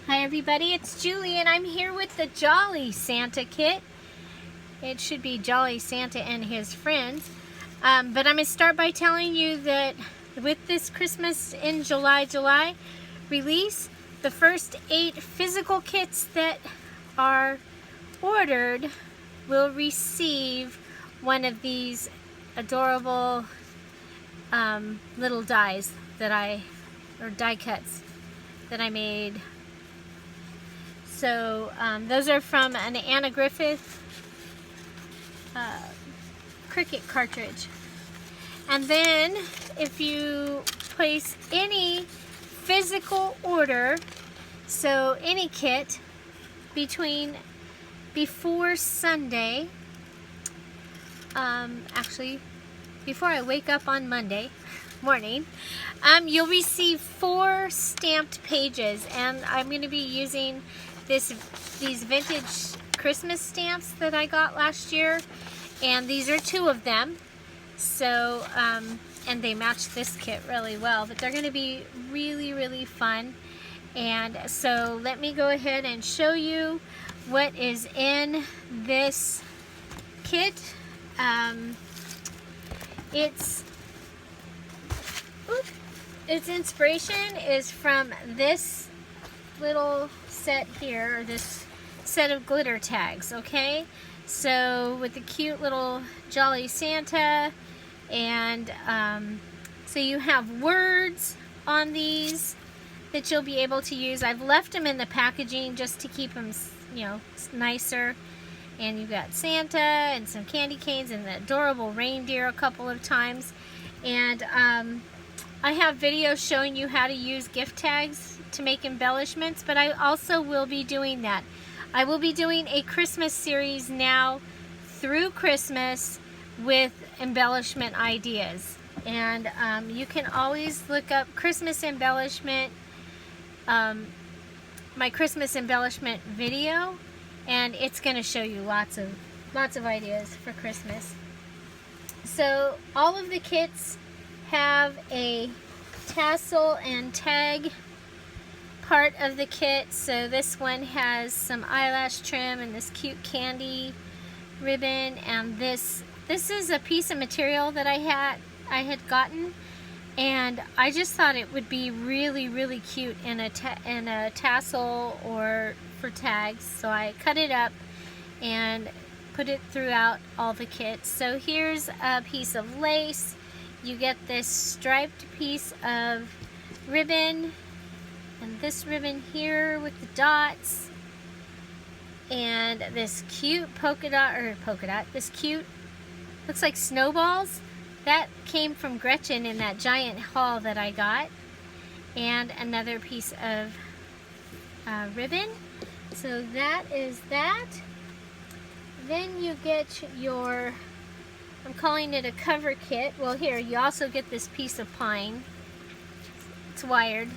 Hi everybody, it's Julie and I'm here with the Jolly Santa kit. It should be Jolly Santa and his friends. But I'm going to start by telling you that with this Christmas in July release, the first 8 physical kits that are ordered will receive one of these adorable little dies that or die cuts that I made. So those are from an Anna Griffith Cricut cartridge. And then if you place any physical order, so any kit before Sunday, actually before I wake up on Monday morning, you'll receive 4 stamped pages, and I'm going to be using these vintage Christmas stamps that I got last year, and these are 2 of them. So and they match this kit really well, but they're going to be really fun. And so let me go ahead and show you what is in this kit. Its inspiration is from this little set here, or this set of glitter tags, okay? So with the cute little Jolly Santa, and so you have words on these that you'll be able to use. I've left them in the packaging just to keep them, you know, nicer. And you've got Santa and some candy canes and the adorable reindeer a couple of times. And I have videos showing you how to use gift tags to make embellishments, but I also will be doing that. I will be doing a Christmas series now through Christmas with embellishment ideas. And you can always look up Christmas embellishment, my Christmas embellishment video, and it's going to show you lots of ideas for Christmas. So all of the kits have a tassel and tag part of the kit. So this one has some eyelash trim and this cute candy ribbon, and this is a piece of material that I had gotten, and I just thought it would be really cute in a tassel or for tags. So I cut it up and put it throughout all the kits. So here's a piece of lace. You get this striped piece of ribbon, and this ribbon here with the dots, and this cute polka dot, this cute, looks like snowballs. That came from Gretchen in that giant haul that I got. And another piece of ribbon. So that is that. Then you get your, I'm calling it a cover kit. Well, here you also get this piece of pine. It's wired.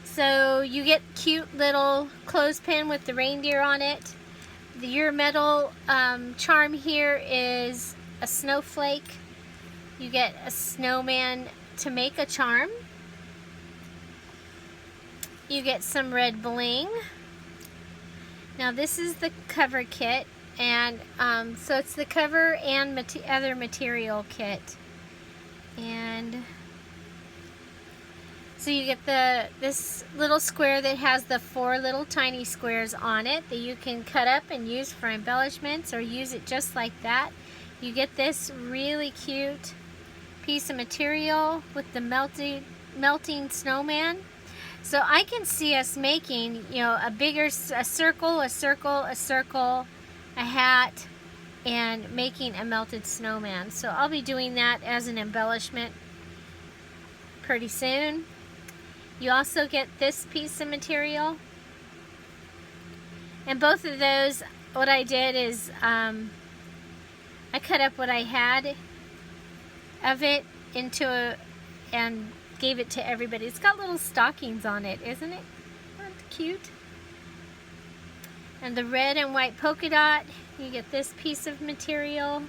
So you get cute little clothespin with the reindeer on it. Your metal charm here is a snowflake. You get a snowman to make a charm. You get some red bling. Now this is the cover kit, and so it's the cover and other material kit. And so you get this little square that has the 4 little tiny squares on it that you can cut up and use for embellishments, or use it just like that. You get this really cute piece of material with the melting snowman. So I can see us making, you know, a circle, a hat, and making a melted snowman. So I'll be doing that as an embellishment pretty soon. You also get this piece of material, and both of those, what I did is I cut up what I had of it and gave it to everybody. It's got little stockings on it, isn't it? Isn't that cute? And the red and white polka dot, you get this piece of material.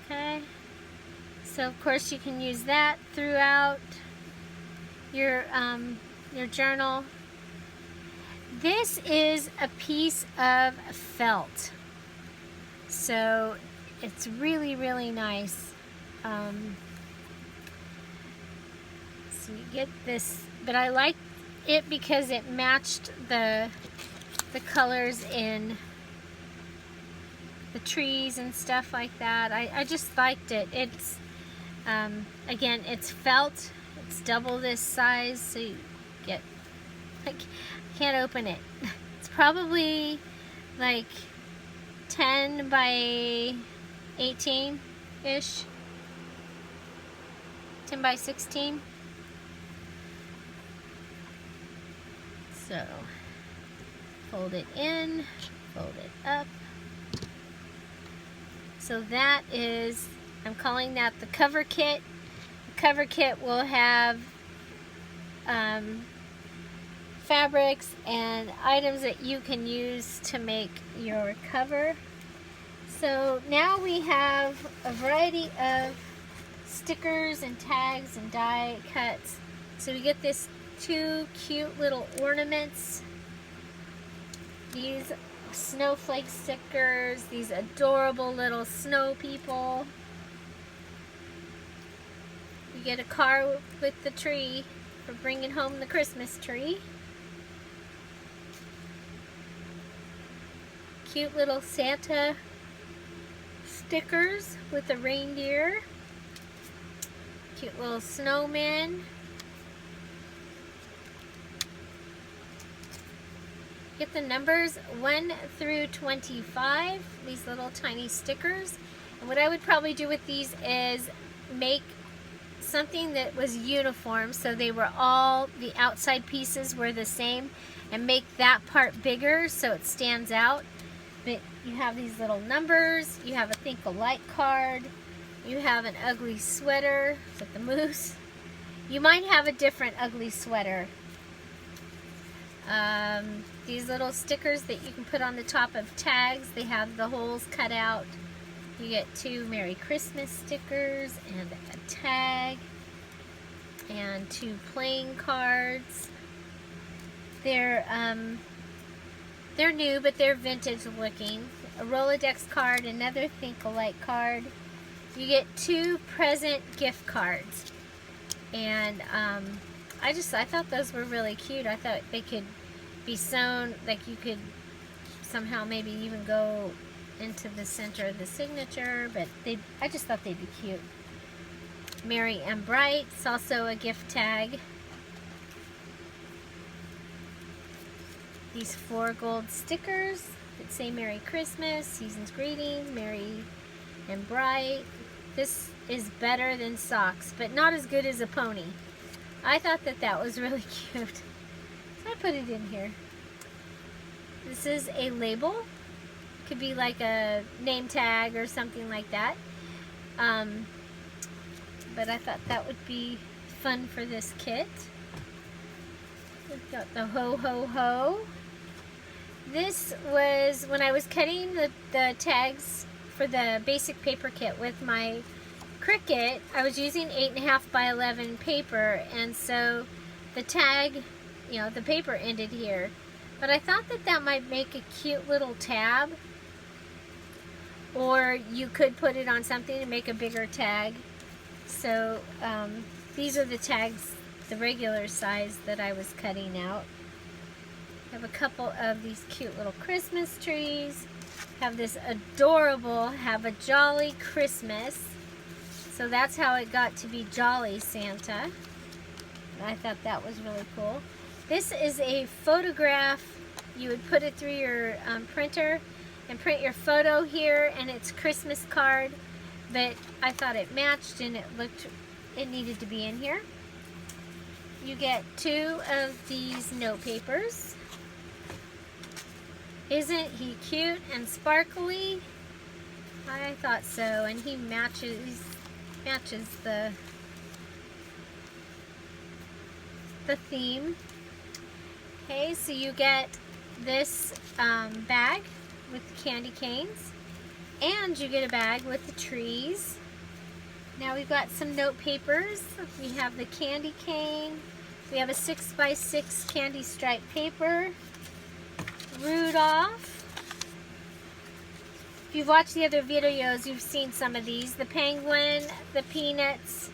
Okay. So of course you can use that throughout your journal. This is a piece of felt, so it's really, really nice. So you get this, but I like it because it matched the colors in the trees and stuff like that. I just liked it. It's again, it's felt. It's double this size, so you get, I can't open it. It's probably like 10 by 18-ish. 10 by 16. So, fold it in, fold it up. So that is, I'm calling that the cover kit. The cover kit will have fabrics and items that you can use to make your cover. So now we have a variety of stickers and tags and die cuts. So we get this 2 cute little ornaments. These snowflake stickers, these adorable little snow people. You get a car with the tree for bringing home the Christmas tree. Cute little Santa stickers with a reindeer. Cute little snowman. Get the numbers 1 through 25, these little tiny stickers. And what I would probably do with these is make something that was uniform, so they were all, the outside pieces were the same, and make that part bigger so it stands out. But you have these little numbers, you have a think alike card, you have an ugly sweater, is that the moose? You might have a different ugly sweater. These little stickers that you can put on the top of tags, they have the holes cut out. You get 2 Merry Christmas stickers and a tag and 2 playing cards. They're new, but they're vintage looking. A Rolodex card, another think alike card. You get 2 present gift cards. And I thought those were really cute. I thought they could be sewn, like you could somehow maybe even go into the center of the signature, but I just thought they'd be cute. Merry and Bright, it's also a gift tag. These 4 gold stickers that say Merry Christmas, Season's Greetings, Merry and Bright. This is better than socks, but not as good as a pony. I thought that was really cute. So I put it in here. This is a label. Could be like a name tag or something like that. But I thought that would be fun for this kit. We've got the ho ho ho. This was when I was cutting the tags for the basic paper kit with my Cricut. I was using 8.5 by 11 paper, and so the tag, you know, the paper ended here. But I thought that might make a cute little tab, or you could put it on something and make a bigger tag. So these are the tags, the regular size that I was cutting out. I have a couple of these cute little Christmas trees. Have this adorable Have a Jolly Christmas. So that's how it got to be Jolly Santa. I thought that was really cool. This is a photograph. You would put it through your printer and print your photo here, and it's Christmas card. But I thought it matched and it needed to be in here. You get 2 of these note papers. Isn't he cute and sparkly? I thought so, and he matches the theme. Okay, so you get this bag with the candy canes, and you get a bag with the trees. Now we've got some note papers. We have the candy cane. We have a 6x6 candy stripe paper. Rudolph. If you've watched the other videos, you've seen some of these. The penguin, the peanuts.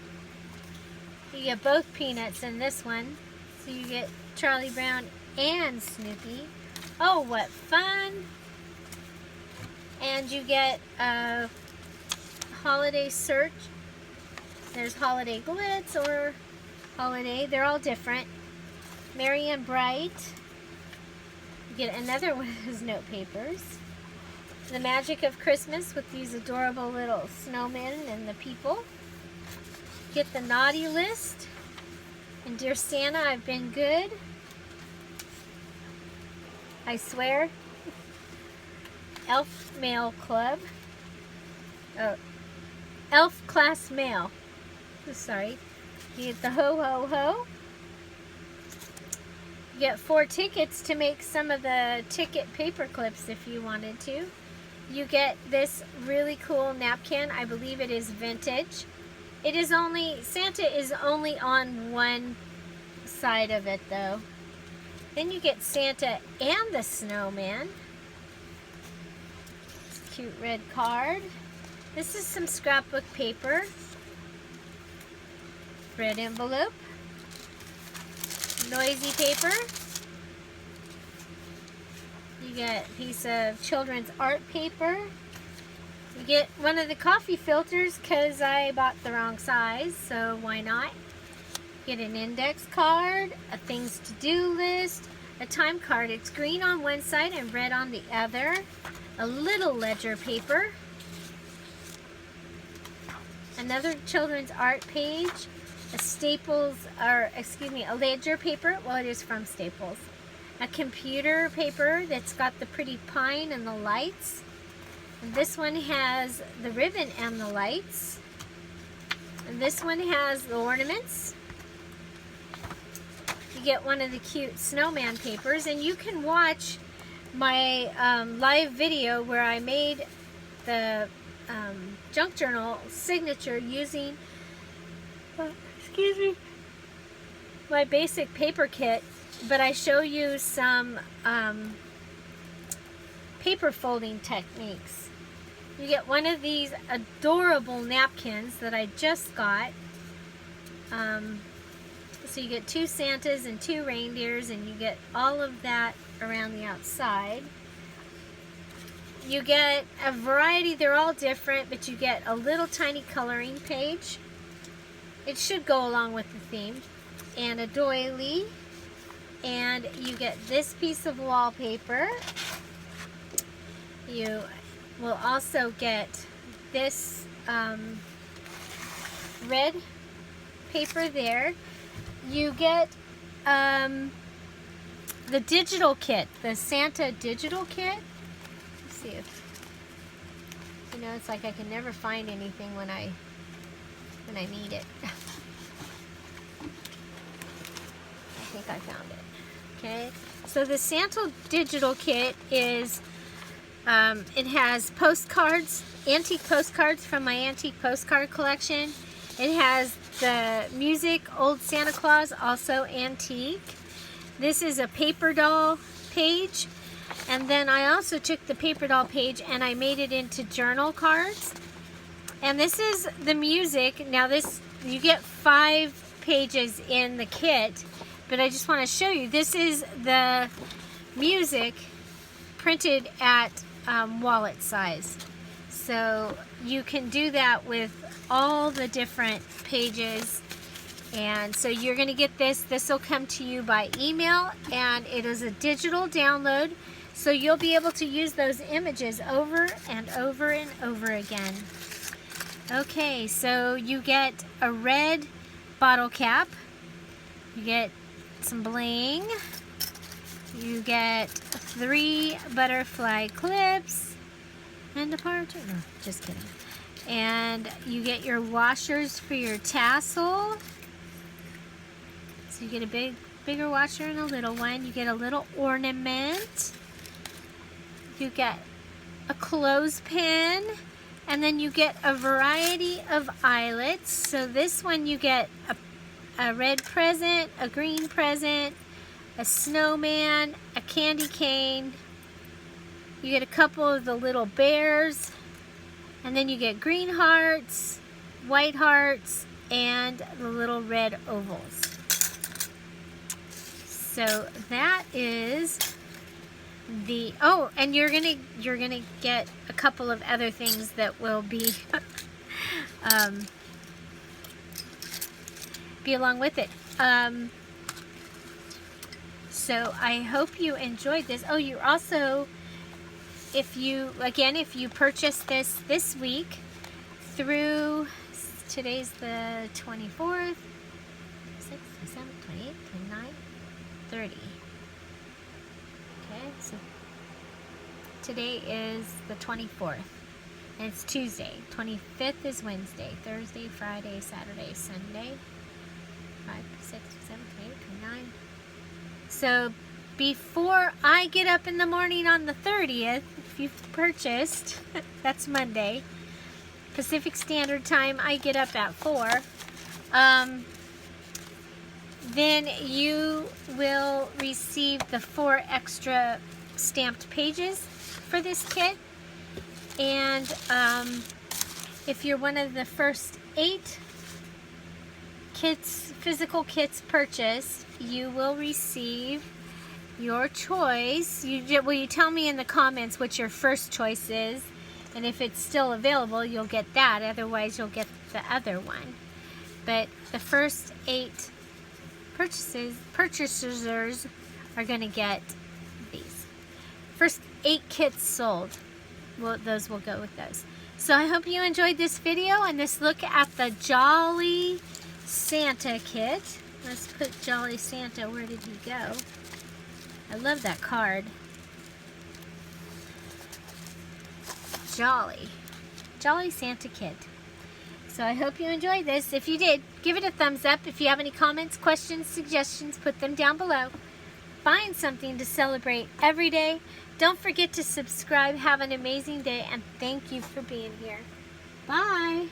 You get both peanuts in this one. So you get Charlie Brown and Snoopy. Oh, what fun! And you get a holiday search. There's holiday glitz or holiday. They're all different. Merry and Bright. You get another one of those note papers. The Magic of Christmas with these adorable little snowmen and the people. Get the Naughty List. And Dear Santa, I've been good. I swear. Elf Mail Club. Oh, Elf Class Mail. Sorry. You get the Ho Ho Ho. You get 4 tickets to make some of the ticket paper clips if you wanted to. You get this really cool napkin. I believe it is vintage. It is only, Santa is only on one side of it though. Then you get Santa and the snowman. It's a cute red card. This is some scrapbook paper. Red envelope. Noisy paper. You get a piece of children's art paper. You get one of the coffee filters because I bought the wrong size, so why not? Get an index card, a things to do list, a time card. It's green on one side and red on the other. A little ledger paper. Another children's art page. A Staples, or excuse me, a ledger paper. Well, it is from Staples. A computer paper that's got the pretty pine and the lights. And this one has the ribbon and the lights. And this one has the ornaments. You get one of the cute snowman papers, and you can watch my live video where I made the junk journal signature using, excuse me, my basic paper kit, but I show you some paper folding techniques. You get one of these adorable napkins that I just got. So you get 2 Santas and 2 reindeers, and you get all of that around the outside. You get a variety, they're all different, but you get a little tiny coloring page. It should go along with the theme. And a doily. And you get this piece of wallpaper. You will also get this red paper there. You get the digital kit, the Santa digital kit. Let's see if, you know, it's like I can never find anything when I need it. I think I found it. Okay, so the Santa digital kit is, it has postcards, antique postcards from my antique postcard collection. It has the music, Old Santa Claus, also antique. This is a paper doll page. And then I also took the paper doll page and I made it into journal cards. And this is the music. Now this, you get 5 pages in the kit, but I just want to show you. This is the music printed at wallet size. So you can do that with all the different pages. And so you're going to get this. This will come to you by email, and it is a digital download. So you'll be able to use those images over and over and over again. Okay, so you get a red bottle cap. You get some bling. You get 3 butterfly clips and a part. No, just kidding. And you get your washers for your tassel. So you get a bigger washer and a little one. You get a little ornament. You get a clothespin. And then you get a variety of eyelets. So this one you get a red present, a green present, a snowman, a candy cane. You get a couple of the little bears. And then you get green hearts, white hearts, and the little red ovals. So that is the, oh, and you're gonna get a couple of other things that will be be along with it. So I hope you enjoyed this. Oh, you also, if you purchase this week through, today's the 24th, 6th, 7th, 28th, 29th, 30. Okay, so today is the 24th, and it's Tuesday. 25th is Wednesday, Thursday, Friday, Saturday, Sunday. 5, 6, 7, 8, 9. So before I get up in the morning on the 30th, if you've purchased, that's Monday, Pacific Standard Time, I get up at 4. Then you will receive the 4 extra stamped pages for this kit. And if you're one of the first 8 kits, physical kits purchased, you will receive your choice. You tell me in the comments what your first choice is, and if it's still available, you'll get that. Otherwise, you'll get the other one. But the first 8 purchasers are going to get these. First 8 kits sold, well, those will go with those. So I hope you enjoyed this video and this look at the Jolly Santa kit. Let's put Jolly Santa, where did he go? I love that card. Jolly Santa kit. So I hope you enjoyed this. If you did, give it a thumbs up. If you have any comments, questions, suggestions, put them down below. Find something to celebrate every day. Don't forget to subscribe. Have an amazing day, and thank you for being here. Bye.